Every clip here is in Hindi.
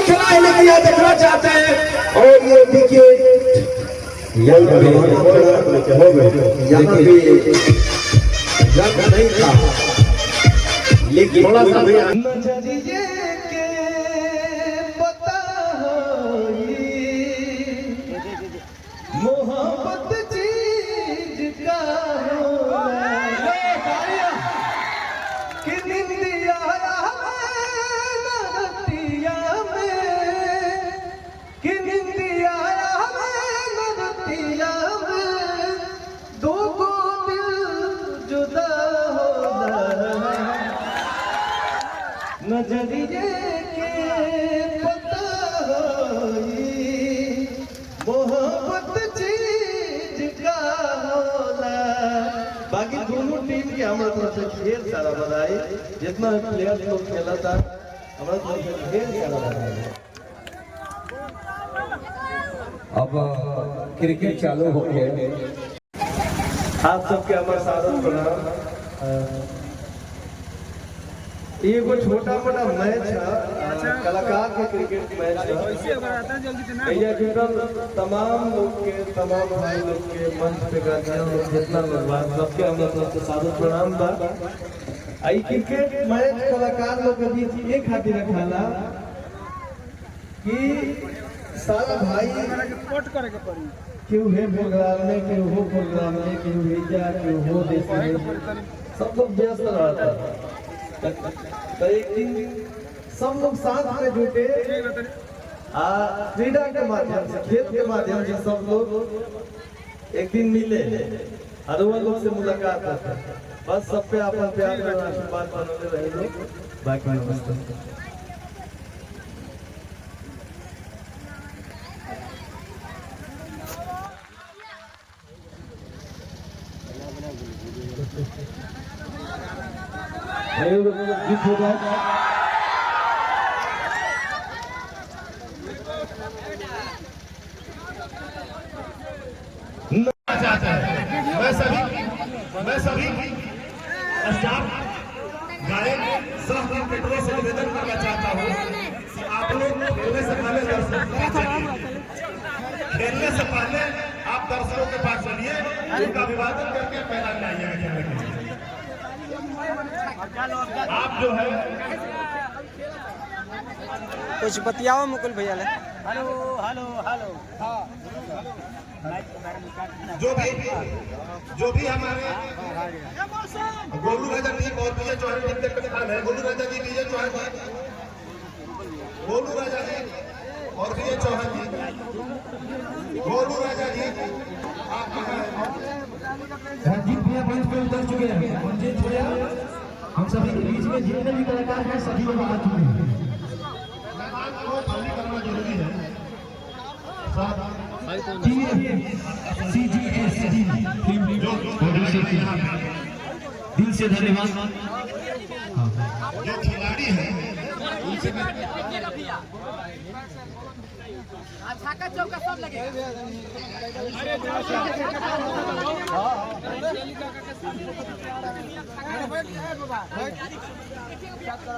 खेला है लेकिन यहाँ देखना चाहते हैं और ये विकेट यहाँ पे जंग नहीं था लेकिन थोड़ा सा मोहब्बत चीज का कि निंदिया नरतिया में कि निंदिया नरतिया में दो को दिल जुदा होना नजरिए के पता होई मोहब्बत चीज का होला। बाकी दोनों टीम के हमारे तरफ से ढेर सारा बधाई, जितना प्लेयर लोग खेला था हमारे तरफ से ढेर सारा बधाई। अब क्रिकेट चालू हो गया। आप सबके हमारे साथ प्रणाम। ये वो छोटा मोटा मैच है, कलाकार के क्रिकेट मैच है। भैया जुटल तमाम लोग के, तमाम भाई लोग के मंच पे गार्जियन जितना लोग सबके हम लोग से सादर प्रणाम बा। आई क्रिकेट मैच कलाकार लोग के बीच एक खातिर रखाला कि सारा भाई क्यों है प्रोग्राम में, क्यों हो प्रोग्राम में, क्यों भेजा, क्यों हो देश में, सब लोग व्यस्त रहता है। तो एक दिन सब लोग साथ में जुटे, क्रीड़ा के माध्यम से, खेल के माध्यम से सब लोग एक दिन मिले और वो लोग से मुलाकात होता। बस सब पे अपन प्यार और आशीर्वाद बनते रहे लोग। बाकी नमस्ते। गीत हो जाए चाहता है। मैं सभी स्टाफ गायक सब क्रिकेटरों से निवेदन करना चाहता हूँ कि आप लोग खेलने से पहले आप दर्शकों के पास चलिए, उनका अभिवादन करके मैदान में आइएगा। आप जो है कुछ बतियाओ मुकुल भैया ले। Hello hello hello. जो भी हमारे गोलू राजा जी और विजय चौहान टीम के कप्तान है, गोलू राजा जी, विजय चौहान जी, गोलू राजा जी और विजय चौहान जी, गोलू राजा जी आप रंजीत भैया मंच पे उतर चुके हैं। मंजीत भैया हम सभी के बीच में जितने भी कलाकार हैं सभी लोग आ चुके हैं। खाली करना जरूरी है। दिल से धन्यवाद। जो खिलाड़ी है चौका सब लगे।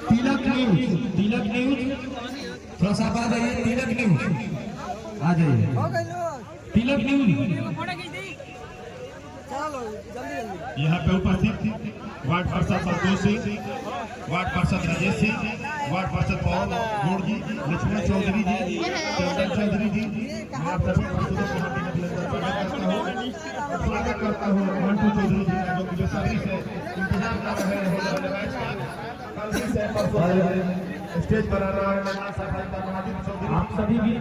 तिलक न्यूज थोड़ा सा आ जाइए। तिलक न्यूज आ जाइए। तिलक न्यूज यहाँ पे उपस्थित वार्ड पार्षद संतोष सिंह, वार्ड पार्षद राजेश सिंह, वार्ड पार्षद पवन गौड़ जी, लक्ष्मण चौधरी जी, चंदन चौधरी जी, मैं आप सभी स्वागत करता हूँ। मंटू चौधरी जी जो कि बेसब्री से इंतजार कर रहे हैं होने वाले मैच का। स्टेज पर आना महादीप चौधरी, आप सभी भी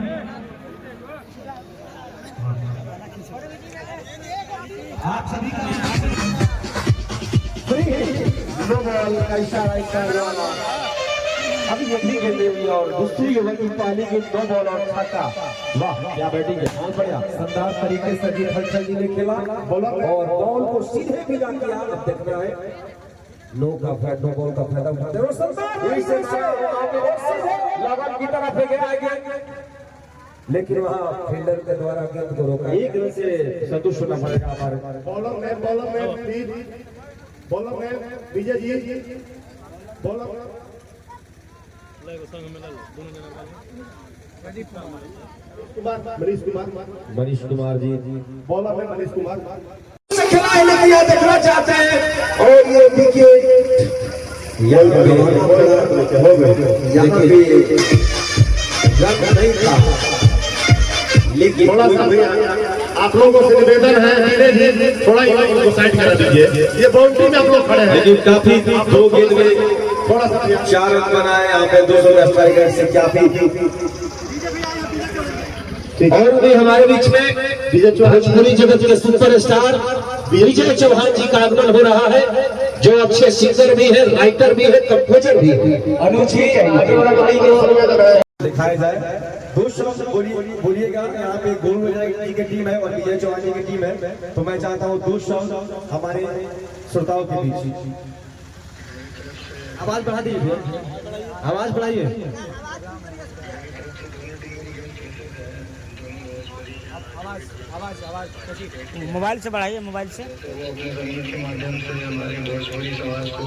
नो बॉल का इशारा वाला अभी ये भी गेंद हुई और दूसरी ओवर की पहली गेंद 2 बॉल और छक्का। वाह क्या बैटिंग है, बहुत बढ़िया शानदार तरीके से अजीत हलचल जी ने खेला और बॉल को सीधे मिला किया। अब देखना है नो बॉल का फायदा उठाते हैं लगन की तरफ गया आगे, लेकिन वहाँ फील्डर के द्वारा गेंद को रोका। एक रन से संतुष्ट होना पड़ेगा हमारे बॉलर में विजय जी, बॉलर मनीष कुमार जी बॉलर में मनीष कुमार खिलाए लेकिन यह देखना चाहते हैं और ये विकेट यहाँ पे रन नहीं था लेकिन थोड़ा सा आप लोगों से निवेदन है धीरे थोड़ा इनको साइड करा दीजिए। ये बाउंड्री में आप लोग खड़े हैं लेकिन काफी 2 गेंद में थोड़ा सा 4 रन बनाए यहाँ पे 200 स्ट्राइकर से काफी। और भी हमारे बीच में भोजपुरी जगत के सुपरस्टार विजय चौहान जी का आगमन हो रहा है, जो अच्छे सिंगर भी है, राइटर भी है, कंपोजर भी है। अनुज जी दिखाया जाए 2 शब्द बोलिएगा। यहाँ पे गोल की टीम है और विजय चौहान जी की टीम है, तो मैं चाहता हूँ 2 शब्द हमारे श्रोताओं के बीच। आवाज बढ़ा दीजिए, आवाज बढ़ाइए। मोबाइल से बढ़ाइए, मोबाइल से। के माध्यम से हमारे भोजपुरी समाज को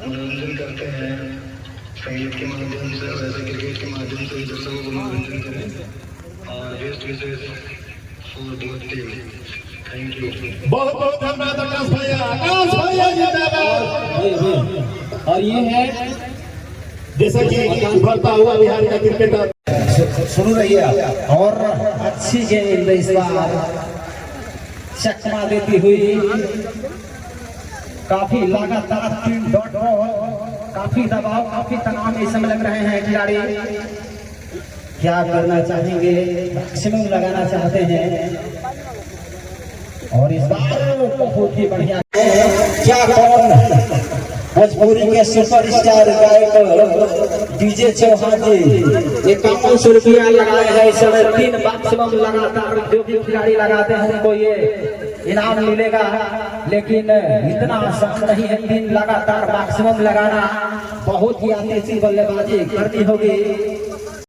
मनोरंजन करते हैं, संगीत के माध्यम से, वैसे क्रिकेट के माध्यम से दर्शकों को मनोरंजन करें और बेस्ट विशेष for both team. Thank you. बहुत बहुत धन्यवाद आकाश भैया जिंदाबाद। और ये है जैसा कि उभरता हुआ बिहार का क्रिकेटर सुन रही है और अच्छी गेंद इस बार चकमा देती हुई, काफी लगातार 3 डॉट बॉल, काफी दबाव, काफी तनाव में इस समय लग रहे हैं खिलाड़ी। क्या करना चाहेंगे, मैक्सिमम लगाना चाहते हैं और इस बार बहुत ही बढ़िया। क्या कौन भोजपुरी के सुपरस्टार गायक डीजे चौहान जी 5100 रुपया लगाए हैं इस समय। 3 मैक्सिमम लगातार जो भी खिलाड़ी लगाते हैं उनको ये इनाम मिलेगा, लेकिन इतना आसान नहीं है 3 लगातार मैक्सिमम लगाना। बहुत ही तेजी बल्लेबाजी करनी होगी।